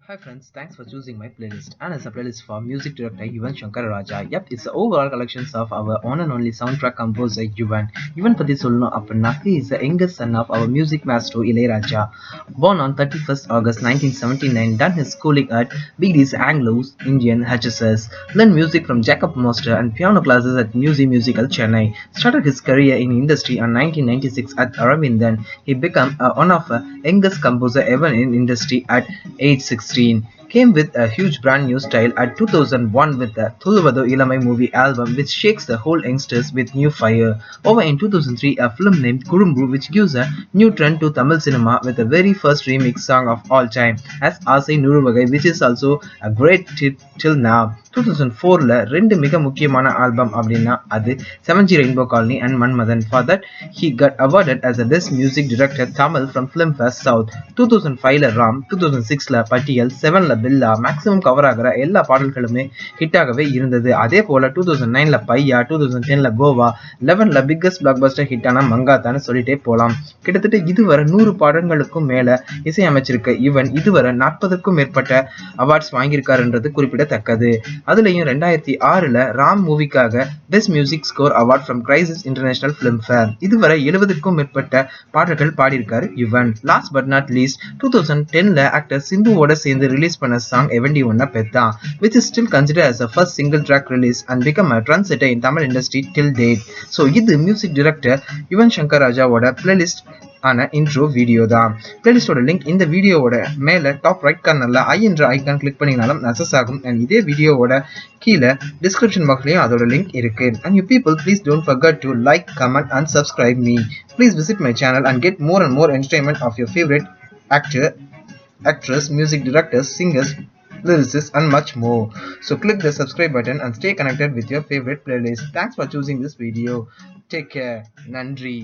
Hi friends, thanks for choosing my playlist. And it's a playlist for music director Yuvan Shankar Raja. Yep, it's the overall collections of our one and only soundtrack composer Yuvan. Yuvan Pati Solno Appanna, he is the youngest son of our music maestro Ilayaraja. Born on 31st August 1979, done his schooling at BD's Anglo-Indian HSS, learned music from Jacob Moster and piano classes at Musi Musical Chennai. Started his career in industry on 1996 at Aravindan. He became one of the youngest composer ever in industry at age 16. Came with a huge brand new style at 2001 with the Thuluvadu Ilamai movie album which shakes the whole youngsters with new fire. Over in 2003 a film named Kurumbu which gives a new trend to Tamil cinema with the very first remix song of all time as Asai Nuruvagai which is also a great hit till now. 2004ல ரெண்டு மிக முக்கியமான album அப்படின்னா அது 7G Rainbow Colony and Manmadan. For that he got awarded as the best music director Tamil from Filmfare South. 2005ல Ram, 2006ல பட்டியல், 7ல பில்லா maximum cover ஆகிற எல்லா பாடல்களுமே hit ஆகவே இருந்தது. அதே போல 2009ல பையா, 2010ல கோவா, 11ல பிக்கஸ்ட் பிளாக் பஸ்டர் ஹிட்டான மங்காத்தான்னு சொல்லிட்டே போலாம். கிட்டத்தட்ட இதுவரை 100 பாடல்களுக்கும் மேல இசையமைச்சிருக்க இவன் இதுவரை 40க்கும் மேற்பட்ட அவார்ட்ஸ் வாங்கியிருக்காருன்றது குறிப்பிடத்தக்கது. அதுலயும் 2006ல ராம் மூவிக்காக best music score award from crisis international film fair. இதுவரை 70க்கும் மேற்பட்ட பாடல்கள் பாடியிருக்காரு Yuvan. Last but not least 2010ல ஆக்டர் சிம்புவோட சேர்ந்து ரிலீஸ் பண்ண song Evandi Unna Pethan which is still considered as the first single track release and become a trendsetter in Tamil industry till date. So இது மியூசிக் டைரக்டர் யுவன் சங்கர் ராஜாவோட பிளேலிஸ்ட் ஆன இன்ட்ரோ வீடியோ தான். பிளேலிஸ்டோட link இந்த வீடியோவோட மேல டாப் ரைட் கார்னர்ல ஐ என்ற ஐக்கான் கிளிக் பண்ணினாலும் அக்சஸ் ஆகும். அண்ட் இதே வீடியோவோட கீழே டிஸ்கிரிப்ஷன் பாக்ஸ்லயும் அதோட லிங்க் இருக்கு. And you people please don't forget to like, comment and subscribe me. Please visit my channel and get more and more entertainment of your favorite actor, actress, music directors, singers, lyricists and much more. So click the subscribe button and stay connected with your favorite playlist. Thanks for choosing this video. Take care. Nandri.